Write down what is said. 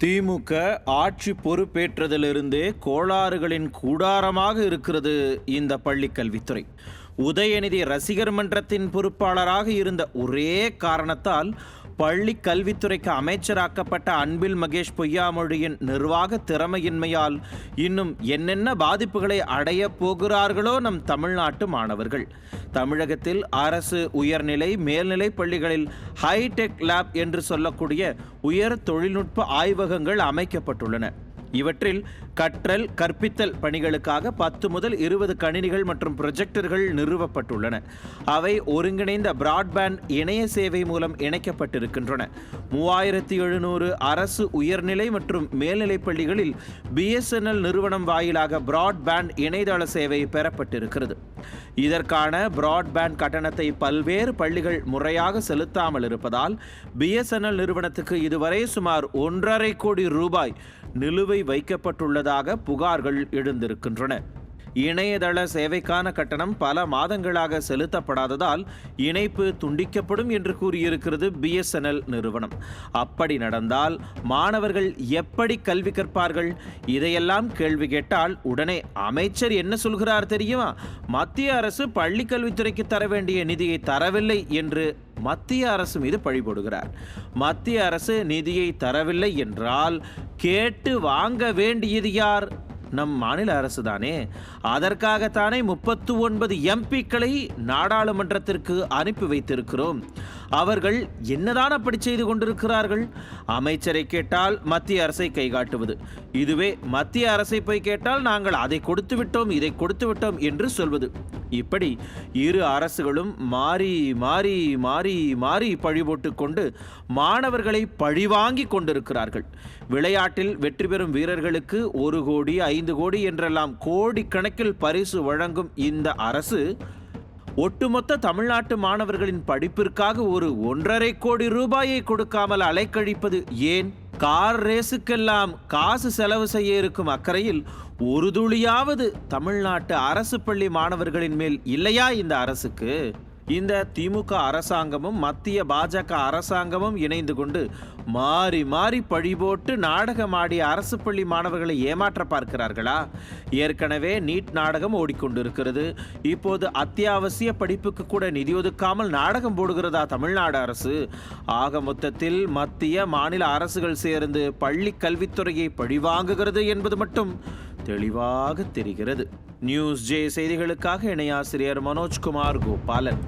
திமுக ஆட்சி பொறுப்பேற்றதிலிருந்தே கோளாறுகளின் கூடாரமாக இருக்கிறது இந்த பள்ளி கல்வித்துறை. உதயநிதி ரசிகர் மன்றத்தின் பொறுப்பாளராக இருந்த ஒரே காரணத்தால் பள்ளி கல்வித்துறைக்கு அமைச்சராக்கப்பட்ட அன்பில் மகேஷ் பொய்யாமொழியின் நிர்வாக திறமையின்மையால் இன்னும் என்னென்ன பாதிப்புகளை அடைய போகிறார்களோ நம் தமிழ்நாட்டு மாணவர்கள். தமிழகத்தில் அரசு உயர்நிலை மேல்நிலை பள்ளிகளில் ஹைடெக் லேப் என்று சொல்லக்கூடிய உயர் தொழில்நுட்ப ஆய்வகங்கள் அமைக்கப்பட்டுள்ளன. இவற்றில் கற்றல் கற்பித்தல் பணிகளுக்காக 10 முதல் 20 கணினிகள் மற்றும் ப்ரொஜெக்டர்கள் நிறுவப்பட்டுள்ளன. அவை ஒருங்கிணைந்த பிராட்பேண்ட் இணைய சேவை மூலம் இணைக்கப்பட்டிருக்கின்றன. 3700 அரசு உயர்நிலை மற்றும் மேல்நிலை பள்ளிகளில் BSNL நிறுவனம் வாயிலாக பிராட்பேண்ட் இணையதள சேவை பெறப்பட்டிருக்கிறது. இதற்கான பிராட்பேண்ட் கட்டணத்தை பல்வேறு பள்ளிகள் முறையாக செலுத்தாமல் இருப்பதால் BSNL நிறுவனத்துக்கு இதுவரை சுமார் 1.5 கோடி ரூபாய் நிலுவை வைக்கப்பட்டுள்ளதாக புகார்கள் எழுந்திருக்கின்றன. இணையதள சேவைக்கான கட்டணம் பல மாதங்களாக செலுத்தப்படாததால் இணைப்பு துண்டிக்கப்படும் என்று கூறியிருக்கிறது BSNL நிறுவனம். அப்படி நடந்தால் மாணவர்கள் எப்படி கல்வி கற்பார்கள்? இதையெல்லாம் கேள்வி கேட்டால் உடனே அமைச்சர் என்ன சொல்கிறார் தெரியுமா? மத்திய அரசு பள்ளி கல்வித்துறைக்கு தர வேண்டிய நிதியை தரவில்லை என்று மத்திய அரசு மீது பழி போடுகிறார். மத்திய அரசு நிதியை தரவில்லை என்றால் கேட்டு வாங்க வேண்டியது யார்? நம் மாநில அரசு தானே. அதற்காகத்தானே 39 MPக்களை நாடாளுமன்றத்திற்கு அனுப்பி வைத்திருக்கிறோம். அவர்கள் என்னதான் அப்படி செய்து கொண்டிருக்கிறார்கள்? அமைச்சரை கேட்டால் மத்திய அரசை கை காட்டுவது, இதுவே மத்திய அரசை போய் கேட்டால் நாங்கள் அதை கொடுத்து விட்டோம் இதை கொடுத்து விட்டோம் என்று சொல்வது. இப்படி இரு அரசுகளும் மாறி மாறி மாறி மாறி பழி போட்டு கொண்டு மாணவர்களை பழிவாங்கி கொண்டிருக்கிறார்கள். விளையாட்டில் வெற்றி பெறும் வீரர்களுக்கு 1 கோடி 5 கோடி என்றெல்லாம் கோடி கணக்கில் பரிசு வழங்கும் இந்த அரசு ஒட்டுமொத்த தமிழ்நாட்டு மாணவர்களின் படிப்பிற்காக ஒரு 1.5 கோடி ரூபாயை கொடுக்காமல் அலைக்கழிப்பது ஏன்? கார் ரேசுக்கெல்லாம் காசு செலவு செய்ய இருக்கும் அக்கறையில் ஒரு துளியாவது தமிழ்நாட்டு அரசு பள்ளி மாணவர்களின் மேல் இல்லையா இந்த அரசுக்கு? இந்த திமுக அரசாங்கமும் மத்திய பாஜக அரசாங்கமும் இணைந்து கொண்டு மாறி மாறி பழி போட்டு நாடகமாடிய அரசு பள்ளி மாணவர்களை ஏமாற்ற பார்க்கிறார்களா? ஏற்கனவே நீட் நாடகம் ஓடிக்கொண்டிருக்கிறது. இப்போது அத்தியாவசிய படிப்புக்கு கூட நிதி ஒதுக்காமல் நாடகம் போடுகிறதா தமிழ்நாடு அரசு? ஆக மொத்தத்தில் மத்திய மாநில அரசுகள் சேர்ந்து பள்ளி கல்வித்துறையை பழிவாங்குகிறது என்பது மட்டும் தெளிவாக தெரிகிறது. நியூஸ் ஜே செய்திகளுக்காக இணையாசிரியர் மனோஜ்குமார் கோபாலன்.